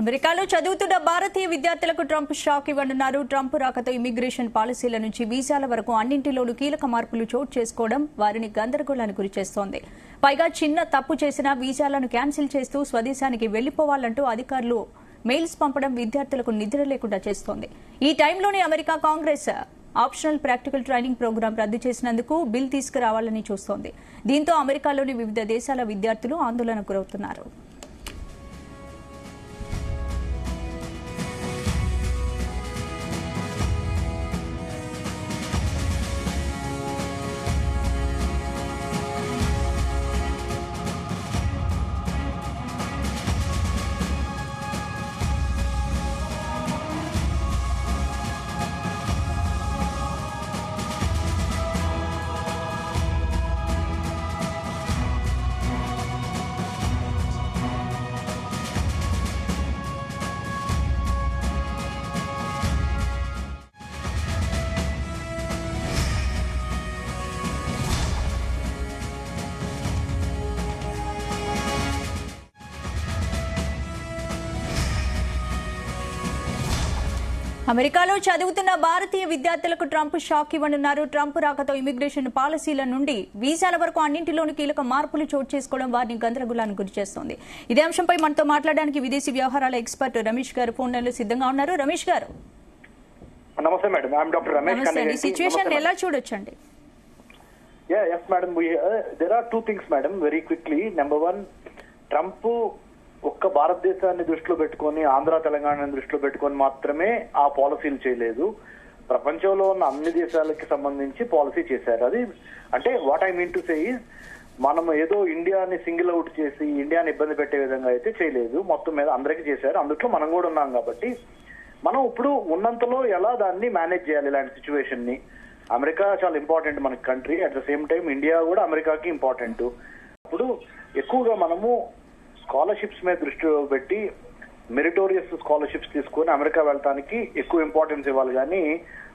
అమెరికాలో చదువుతున్న భారతీయ విద్యార్థులకు ట్రంప్ షాక్ ఇవ్వనున్నారు. ట్రంప్ రాకతో ఇమిగ్రేషన్ పాలసీల నుంచి వీసాల వరకు అన్నింటిలోనూ కీలక మార్పులు చోటు చేసుకోవడం వారిని గందరగోళానికి గురిచేస్తోంది. పైగా చిన్న తప్పు చేసినా వీసాలను క్యాన్సిల్ చేస్తూ స్వదేశానికి వెళ్లిపోవాలంటూ అధికారులు మెయిల్స్ పంపడం విద్యార్థులకు నిద్ర లేకుండా చేస్తోంది. ఈ టైంలోనే America Congress optional practical training program రద్దు చేసినందుకు బిల్ తీసుకురావాలని చూస్తోంది. దీంతో అమెరికాలోని వివిధ దేశాల విద్యార్థులు ఆందోళనకు గురవుతున్నారు. అమెరికాలో చదువుతున్న భారతీయ విద్యార్థులకు ట్రంప్ షాక్ ఇవ్వనున్నారు. ట్రంప్ రాకతో ఇమిగ్రేషన్ పాలసీల నుండి వీసాల వరకు అన్నింటిలోనూ కీలక మార్పులు చోటు చేసుకోవడం వారిని గందరగోళానికి గురిచేస్తోంది. ఇదే అంశంపై మనతో మాట్లాడడానికి విదేశీ వ్యవహారాల ఎక్స్పర్ట్ రమేష్ గారు ఫోన్ లైన్లో సిద్ధంగా ఉన్నారు. రమేష్ గారు, నమస్తే మేడం. I'm doctor Ramesh. ఈ సిచ్యువేషన్ ఎలా చూడొచ్చండి? Yes madam, there are two things madam, very quickly. Number one, Trump ఒక్క భారతదేశాన్ని దృష్టిలో పెట్టుకొని ఆంధ్ర తెలంగాణని దృష్టిలో పెట్టుకొని మాత్రమే ఆ పాలసీలు చేయలేదు. ప్రపంచంలో ఉన్న అన్ని దేశాలకి సంబంధించి పాలసీ చేశారు. అది అంటే what I mean to say is, మనం ఏదో ఇండియాని సింగిల్ అవుట్ చేసి ఇండియాని ఇబ్బంది పెట్టే విధంగా అయితే చేయలేదు. మొత్తం మీద అందరికీ చేశారు. అందుట్లో మనం కూడా ఉన్నాం కాబట్టి మనం ఇప్పుడు ఉన్నంతలో ఎలా దాన్ని మేనేజ్ చేయాలి ఇలాంటి సిచ్యువేషన్ ని. అమెరికా చాలా ఇంపార్టెంట్ మనకి country, at the same time India కూడా అమెరికాకి ఇంపార్టెంట్. ఇప్పుడు ఎక్కువగా మనము స్కాలర్షిప్స్ మీద దృష్టి పెట్టి మెరిటోరియస్ స్కాలర్షిప్స్ తీసుకొని అమెరికా వెళ్ళటానికి ఎక్కువ ఇంపార్టెన్స్ ఇవ్వాలి, కానీ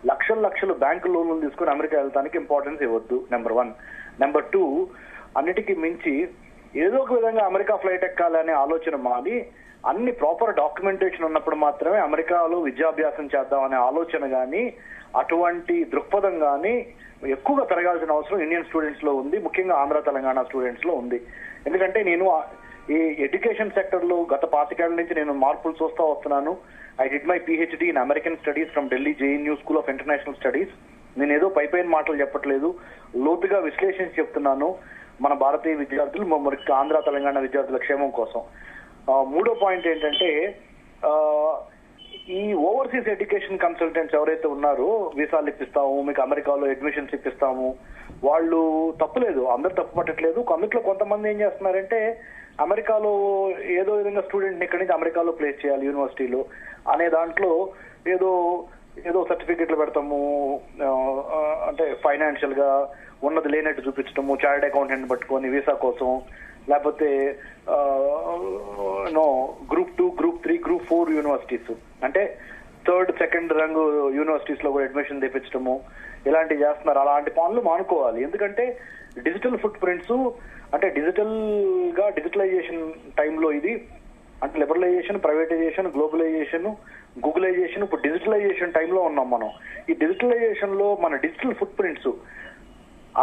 లక్షల లక్షలు బ్యాంకు లోన్లు తీసుకొని అమెరికా వెళ్ళటానికి ఇంపార్టెన్స్ ఇవ్వద్దు. Number one. నెంబర్ టూ, అన్నిటికీ మించి ఏదో ఒక విధంగా అమెరికా ఫ్లైట్ ఎక్కాలనే ఆలోచన మాని అన్ని ప్రాపర్ డాక్యుమెంటేషన్ ఉన్నప్పుడు మాత్రమే అమెరికాలో విద్యాభ్యాసం చేద్దామనే ఆలోచన కానీ అటువంటి దృక్పథం కానీ ఎక్కువగా పెరగాల్సిన అవసరం ఇండియన్ స్టూడెంట్స్ లో ఉంది, ముఖ్యంగా ఆంధ్ర తెలంగాణ స్టూడెంట్స్ లో ఉంది. ఎందుకంటే నేను ఈ ఎడ్యుకేషన్ సెక్టర్ లో గత 25 ఏళ్ల నుంచి నేను మార్పులు చూస్తా వస్తున్నాను. I did my PhD in American studies from Delhi JNU school of international studies. నేను ఏదో పైపైన మాటలు చెప్పట్లేదు, లోతుగా విశ్లేషించి చెప్తున్నాను మన భారతీయ విద్యార్థులు, మరి ఆంధ్ర తెలంగాణ విద్యార్థుల క్షేమం కోసం. మూడో పాయింట్ ఏంటంటే, ఈ ఓవర్సీస్ ఎడ్యుకేషన్ కన్సల్టెంట్స్ ఎవరైతే ఉన్నారో వీసాలు ఇప్పిస్తాము, మీకు అమెరికాలో అడ్మిషన్స్ ఇప్పిస్తాము, వాళ్ళు తప్పులేదు, అందరు తప్పు పట్టట్లేదు. అందులో కొంతమంది ఏం చేస్తున్నారంటే అమెరికాలో ఏదో విధంగా స్టూడెంట్ ఇక్కడి నుంచి అమెరికాలో ప్లేస్ చేయాలి యూనివర్సిటీలో అనే దాంట్లో ఏదో సర్టిఫికెట్లు పెడతాము, అంటే ఫైనాన్షియల్ గా ఉన్నది లేనట్టు చూపించడము, చార్టెడ్ అకౌంటెంట్ పట్టుకొని వీసా కోసం, లేకపోతే గ్రూప్ 2, గ్రూప్ 3, గ్రూప్ 4 యూనివర్సిటీస్ అంటే థర్డ్, సెకండ్ రంగ్ యూనివర్సిటీస్ లో కూడా అడ్మిషన్ తెప్పించడము, ఇలాంటివి చేస్తున్నారు. అలాంటి పనులు మానుకోవాలి. ఎందుకంటే డిజిటల్ ఫుట్ ప్రింట్స్ అంటే డిజిటలైజేషన్ టైంలో ఇది అంటే లిబరలైజేషన్, ప్రైవేటైజేషన్, గ్లోబలైజేషన్, గూగులైజేషన్, ఇప్పుడు డిజిటలైజేషన్ టైంలో ఉన్నాం మనం. ఈ డిజిటలైజేషన్ లో మన digital foot prints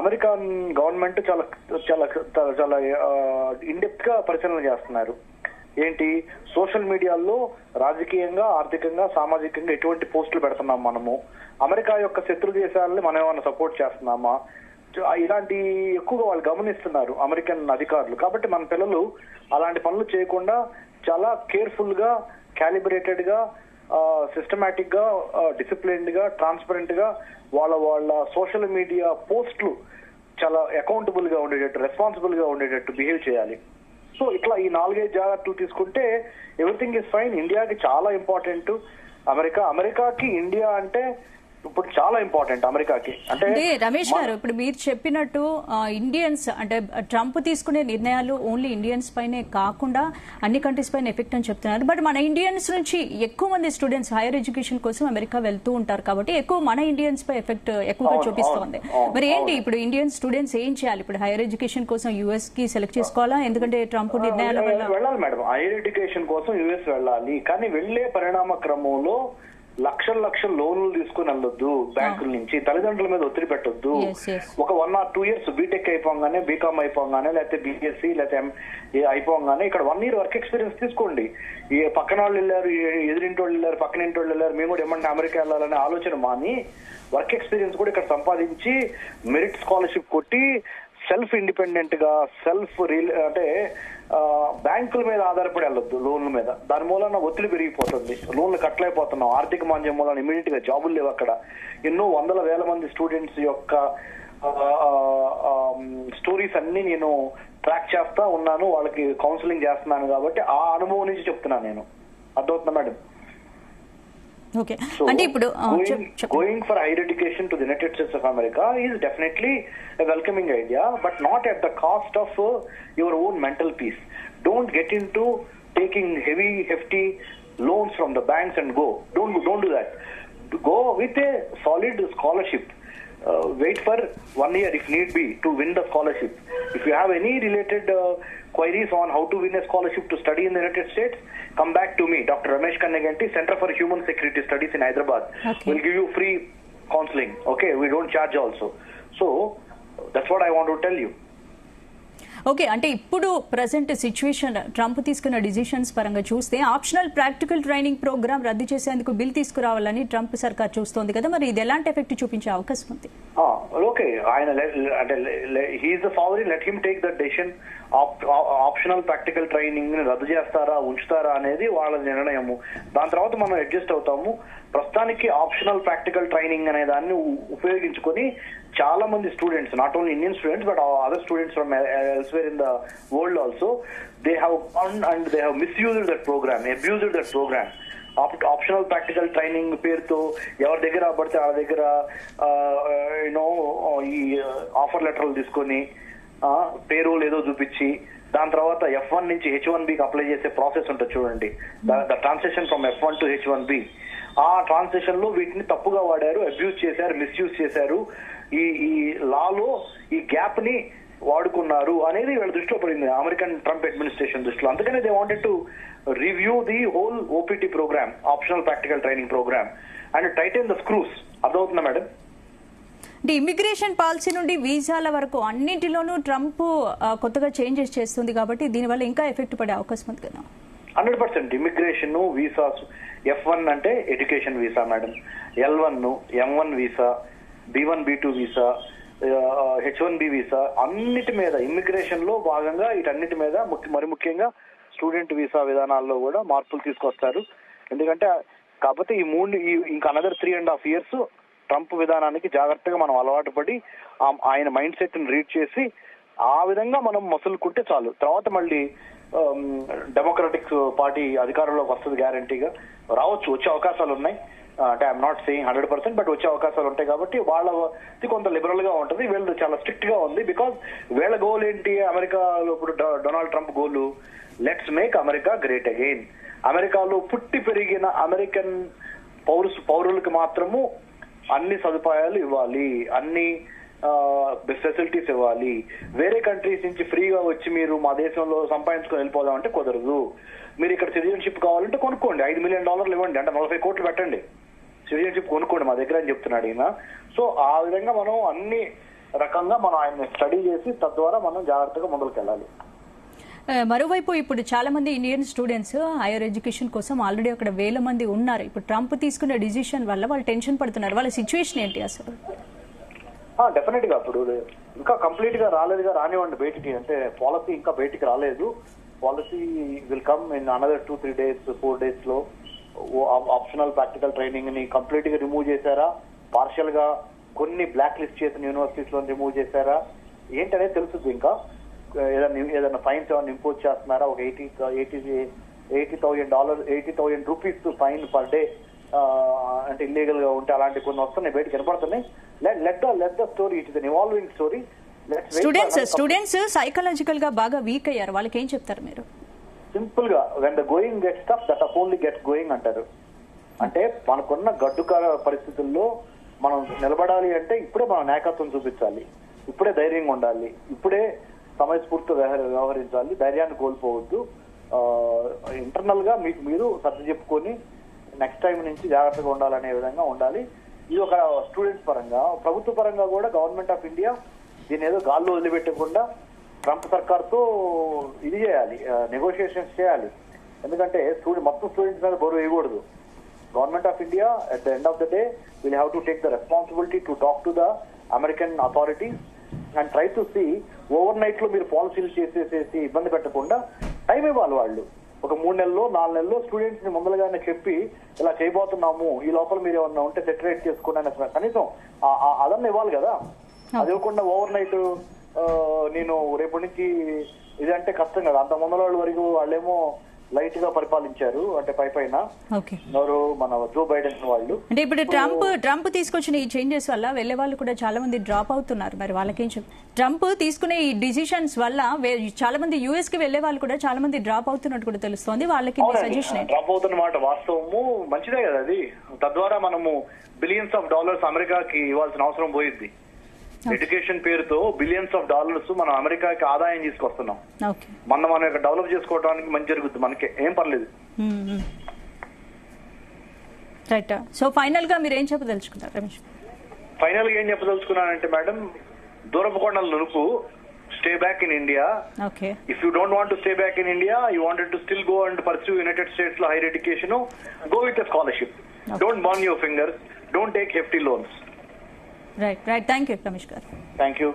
American government చాలా చాలా చాలా ఇన్డెప్త్ గా పరిశీలన చేస్తున్నారు. ఏంటి, సోషల్ మీడియాలో రాజకీయంగా, ఆర్థికంగా, సామాజికంగా ఎటువంటి పోస్టులు పెడుతున్నాం మనము, అమెరికా యొక్క శత్రు దేశాలని మనం ఏమైనా సపోర్ట్ చేస్తున్నామా, ఇలాంటి ఎక్కువగా వాళ్ళు గమనిస్తున్నారు అమెరికన్ అధికారులు. కాబట్టి మన పిల్లలు అలాంటి పనులు చేయకుండా చాలా కేర్ఫుల్ గా, క్యాలిబ్రేటెడ్ గా, సిస్టమాటిక్ గా, డిసిప్లిన్డ్ గా, ట్రాన్స్పరెంట్ గా వాళ్ళ సోషల్ మీడియా పోస్టులు చాలా అకౌంటబుల్ గా ఉండేటట్టు, రెస్పాన్సిబుల్ గా ఉండేటట్టు బిహేవ్ చేయాలి. సో ఇట్లా ఈ 4-5 జాగ్రత్తలు తీసుకుంటే ఎవ్రీథింగ్ ఇస్ ఫైన్. ఇండియాకి చాలా ఇంపార్టెంట్ అమెరికాకి ఇండియా అంటే ఇప్పుడు చాలా ఇంపార్టెంట్ అమెరికాకి. అంటే రమేష్ గారు, ఇప్పుడు మీరు చెప్పినట్టు ఇండియన్స్ అంటే ట్రంప్ తీసుకునే నిర్ణయాలు ఓన్లీ ఇండియన్స్ పైనే కాకుండా అన్ని కంట్రీస్ పైన ఎఫెక్ట్ అని చెప్తున్నారు. బట్ మన ఇండియన్స్ నుంచి ఎక్కువ మంది స్టూడెంట్స్ హైయర్ ఎడ్యుకేషన్ కోసం అమెరికా వెళ్తూ ఉంటారు కాబట్టి ఎక్కువ మన ఇండియన్స్ పై ఎఫెక్ట్ ఎక్కువగా చూపిస్తోంది. మరి ఏంటి ఇప్పుడు ఇండియన్ స్టూడెంట్స్ ఏం చేయాలి? ఇప్పుడు హైయర్ ఎడ్యుకేషన్ కోసం యుఎస్ కి సెలెక్ట్ చేసుకోవాలా? ఎందుకంటే ట్రంప్ నిర్ణయాల వల్ల వెళ్ళాలి మేడం, హైయర్ ఎడ్యుకేషన్ కోసం యుఎస్ వెళ్ళాలి. కానీ వెళ్లే పరిణామ క్రమంలో లక్షల లోన్లు తీసుకుని వెళ్ళొద్దు బ్యాంకుల నుంచి, తల్లిదండ్రుల మీద ఒత్తిడి పెట్టొద్దు. ఒక 1 or 2 years బీటెక్ అయిపోగానే, బీకామ్ అయిపోగానే, లేకపోతే బీఎస్సీ లేకపోతే అయిపోగానే ఇక్కడ 1 year వర్క్ ఎక్స్పీరియన్స్ తీసుకోండి. ఈ పక్కన వాళ్ళు వెళ్ళారు, ఎదురింటి వాళ్ళు వెళ్ళారు, పక్కన ఇంటి వాళ్ళు వెళ్ళారు, మేము కూడా ఏమంటే అమెరికా వెళ్ళాలనే ఆలోచన మాని వర్క్ ఎక్స్పీరియన్స్ కూడా ఇక్కడ సంపాదించి మెరిట్ స్కాలర్షిప్ కొట్టి సెల్ఫ్ ఇండిపెండెంట్ గా అంటే బ్యాంకుల మీద ఆధారపడి వెళ్ళొద్దు లోన్ల మీద. దాని మూలన ఒత్తిడి పెరిగిపోతుంది, లోన్లు కట్టలేకపోతున్నాం, ఆర్థిక మాంద్యం మూలన ఇమీడియట్ గా జాబులు లేవు అక్కడ. ఎన్నో వందల వేల మంది స్టూడెంట్స్ యొక్క స్టోరీస్ అన్ని నేను ట్రాక్ చేస్తా ఉన్నాను, వాళ్ళకి కౌన్సిలింగ్ చేస్తున్నాను కాబట్టి ఆ అనుభవం నుంచి చెప్తున్నాను నేను. అర్థమవుతుందా madam? Going for higher education to the United States of America is definitely a welcoming idea, but not at the cost of your own mental peace. Don't get into taking hefty loans from the banks and go. Don't do that. Go with a solid scholarship. Wait for 1 year if need be to win the scholarship. If you have any related queries on how to win a scholarship to study in the United States, come back to me, Dr. Ramesh Kannaganti, Center for Human Security Studies in Hyderabad. We'll give you free counseling. Okay, we don't charge also. So that's what I want to tell you. Okay, అంటే ఇప్పుడు present situation Trump తీసుకున్న decisions పరంగా చూస్తే optional practical training programme రద్దు చేసేందుకు bill తీసుకురావాలని Trump సర్కార్ చూస్తోంది కదా, మరి ఇది ఎలాంటి ఎఫెక్ట్ చూపించే అవకాశం ఉంది? ఓకే, ఆయన అంటే he is the sovereign, let him take the decision. Optional practical training ని రద్దు చేస్తారా ఉంచుతారా అనేది వాళ్ళ నిర్ణయము. దాని తర్వాత మనం అడ్జస్ట్ అవుతాము. ప్రస్తుతానికి ఆప్షనల్ ప్రాక్టికల్ ట్రైనింగ్ అనే దాన్ని ఉపయోగించుకొని చాలా మంది students, not only Indian students but other students from elsewhere in the world also, they have gone and they have misused that program, abused that program. Optional practical training పేరుతో ఎవరి దగ్గర పడితే ఆ దగ్గర ఈ ఆఫర్ లెటర్లు తీసుకొని పేరోల్ ఏదో చూపించి దాని తర్వాత F1 నుంచి H1Bకి అప్లై చేసే ప్రాసెస్ ఉంటుంది చూడండి, the transaction from F1 to H1B. ఆ ట్రాన్సాక్షన్ లో వీటిని తప్పుగా వాడారు, అబ్యూజ్ చేశారు, మిస్యూజ్ చేశారు, ఈ లాలో ఈ గ్యాప్ ని వాడుకున్నారు అనేది వీళ్ళ దృష్టిలో పడింది, అమెరికన్ ట్రంప్ అడ్మినిస్ట్రేషన్ దృష్టిలో. అందుకనే they wanted to review the whole OPT program, optional practical training program, and tighten the screws. అర్థమవుతుందా మేడం? అంటే ఇమిగ్రేషన్ పాలసీ నుండి వీసాల వరకు అన్నింటిలోనూ ట్రంప్ కొత్తగా చేంజెస్ చేస్తుంది కాబట్టి దీనివల్ల ఇంకా ఎఫెక్ట్ పడే అవకాశం ఉంది కదా? 100%. ఇమిగ్రేషన్, వీసాస్, F1 అంటే education visa madam, L1, M1 visa, B1, B2 visa, H1B visa, అన్నిటి మీద ఇమిగ్రేషన్ లో భాగంగా వీటన్నిటి మీద మరి ముఖ్యంగా స్టూడెంట్ వీసా విధానాల్లో కూడా మార్పులు తీసుకొస్తారు. ఎందుకంటే కాకపోతే ఇంకా అనదర్ 3.5 years ట్రంప్ విధానానికి జాగ్రత్తగా మనం అలవాటు పడి ఆయన మైండ్ సెట్ ని రీడ్ చేసి ఆ విధంగా మనం మసులుకుంటే చాలు. తర్వాత మళ్ళీ డెమోక్రటిక్ పార్టీ అధికారంలోకి వస్తుంది, గ్యారంటీగా రావచ్చు, వచ్చే అవకాశాలు ఉన్నాయి. అంటే ఐఎమ్ నాట్ సేయింగ్ 100%, బట్ వచ్చే అవకాశాలు ఉంటాయి. కాబట్టి వాళ్ళది కొంత లిబరల్ గా ఉంటుంది, వీళ్ళు చాలా స్ట్రిక్ట్ గా ఉంది. బికాజ్ వీళ్ళ గోల్ ఏంటి? అమెరికాలో ఇప్పుడు Donald Trump goal let's make America great again. అమెరికాలో పుట్టి పెరిగిన అమెరికన్ పౌరులకు మాత్రము అన్ని సదుపాయాలు ఇవ్వాలి, అన్ని ఫెసిలిటీస్ ఇవ్వాలి. వేరే కంట్రీస్ నుంచి ఫ్రీగా వచ్చి మీరు మా దేశంలో సంపాదించుకొని వెళ్ళిపోదామంటే కుదరదు. మీరు ఇక్కడ సిటిజన్షిప్ కావాలంటే కొనుక్కోండి, $5 million ఇవ్వండి, అంటే 40 కోట్లు పెట్టండి, సిటిజన్షిప్ కొనుక్కోండి మా దగ్గర అని చెప్తున్నాడు ఈయన. సో ఆ విధంగా మనం అన్ని రకంగా మనం ఆయన్ని స్టడీ చేసి తద్వారా మనం జాగ్రత్తగా ముందుకు వెళ్ళాలి. మరోవైపు ఇప్పుడు చాలా మంది ఇండియన్ స్టూడెంట్స్ హైయర్ ఎడ్యుకేషన్ కోసం ఆల్రెడీ అక్కడ 1000 మంది ఉన్నారు. ఇప్పుడు ట్రంప్ తీసుకున్న డిసిషన్ వల్ల వాళ్ళు టెన్షన్ పడుతున్నారు. వాళ్ళ సిచ్యువేషన్ ఏంటి అసలు? డెఫినెట్ గా ఇప్పుడు ఇంకా కంప్లీట్ గా రానివ్వండి బయటికి, అంటే పాలసీ ఇంకా బయటికి రాలేదు. Policy will come in another 2-3 days 4 days లో. ఆప్షనల్ ప్రాక్టికల్ ట్రైనింగ్ ని కంప్లీట్ గా రిమూవ్ చేశారా, పార్షియల్ గా కొన్ని బ్లాక్ లిస్ట్ చేసిన యూనివర్సిటీస్ లో రిమూవ్ చేశారా ఏంటనేది తెలుస్తుంది. ఇంకా ఏదైనా ఫైన్స్ ఏమైనా ఇంపోజ్ చేస్తున్నారా? ఒక $80,000 రూపీస్ ఫైన్ పర్ డే అంటే ఇల్లీగల్ గా ఉంటే అలాంటి కొన్ని వస్తున్నాయి, బయటకు కనపడుతున్నాయి. Let the story, it is an evolving story. Students psychological గా బాగా వీక్ అయ్యారు, వాళ్ళకి ఏం చెప్తారు మీరు? సింపుల్ గా when the going gets tough that only gets going అంటారు. అంటే మనకున్న గడ్డుకాల పరిస్థితుల్లో మనం నిలబడాలి అంటే ఇప్పుడే మనం నాయకత్వం చూపించాలి, ఇప్పుడే ధైర్యంగా ఉండాలి, ఇప్పుడే సమయస్ఫూర్తితో వ్యవహరించాలి, ధైర్యాన్ని కోల్పోవద్దు. ఇంటర్నల్ గా మీకు మీరు సర్ది చెప్పుకొని నెక్స్ట్ టైం నుంచి జాగ్రత్తగా ఉండాలనే విధంగా ఉండాలి. ఇది ఒక స్టూడెంట్స్ పరంగా. ప్రభుత్వ పరంగా కూడా గవర్నమెంట్ ఆఫ్ ఇండియా దీని ఏదో గాల్లో వదిలిపెట్టకుండా ట్రంప్ సర్కార్తో ఇది చేయాలి, నెగోషియేషన్స్ చేయాలి. ఎందుకంటే మొత్తం స్టూడెంట్స్ మీద బరువు వేయకూడదు. Government of India at the end of the day will have to take the responsibility to talk to the American authorities and try to see overnight లో మీరు పాలసీలు చేసేసేసి ఇబ్బంది పెట్టకుండా టైం ఇవ్వాలి. వాళ్ళు ఒక 3 నెలల్లో 4 నెలల్లో స్టూడెంట్స్ ని ముందరగానే చెప్పి ఇలా చేయబోతున్నాము, ఈ లోపల మీరు ఏమన్నా ఉంటే సెటరేట్ చేసుకోండి కనీసం అదన్నా ఇవ్వాలి కదా. అది ఇవ్వకుండా ఓవర్ నైట్ నేను రేపటి నుంచి ఇదంటే కష్టం కదా. అంత ముందర వాళ్ళ వరకు వాళ్ళేమో లైట్ గా పరిపాలించారు, అంటే పైన ఎవరు మన జో బైడెన్ వాళ్ళు. అంటే ఇప్పుడు ట్రంప్ తీసుకొచ్చిన ఈ చేంజెస్ వల్ల వెళ్లే వాళ్ళు కూడా చాలా మంది డ్రాప్ అవుతున్నారు. మరి వాళ్ళకేం ట్రంప్ తీసుకునే ఈ డిసిషన్స్ వల్ల చాలా మంది యుఎస్ కి వెళ్లే వాళ్ళు కూడా చాలా మంది డ్రాప్ అవుతున్నట్టు కూడా తెలుస్తోంది. వాళ్ళకి సజెషన్ డ్రాప్ అవుతున్నమాట వాస్తవము, మంచిదే కదా అది. తద్వారా మనము బిలియన్స్ ఆఫ్ డాలర్స్ అమెరికాకి ఇవ్వాల్సిన అవసరం పోయింది. ఎడ్యుకేషన్ పేరుతో బిలియన్స్ ఆఫ్ డాలర్స్ మనం అమెరికాకి ఆదాయం తీసుకొస్తున్నాం. మనం డెవలప్ చేసుకోవడానికి మంచి జరుగుతుంది, మనకి ఏం పర్లేదు. రైట్. సో ఫైనల్ గా మీరు ఏం చెప్పదలుచుకున్నారు రమేష్? ఫైనల్ గా ఏం చెప్పదలుచుకున్నానంటే మేడం, దూరపు కొండలు నునుపు, stay back in India. If you don't want to stay back in India, you wanted to still go and pursue United States లో higher education, go with a scholarship. Don't burn your fingers, don't take hefty loans. Right. Thank you, Ramesh garu. Thank you.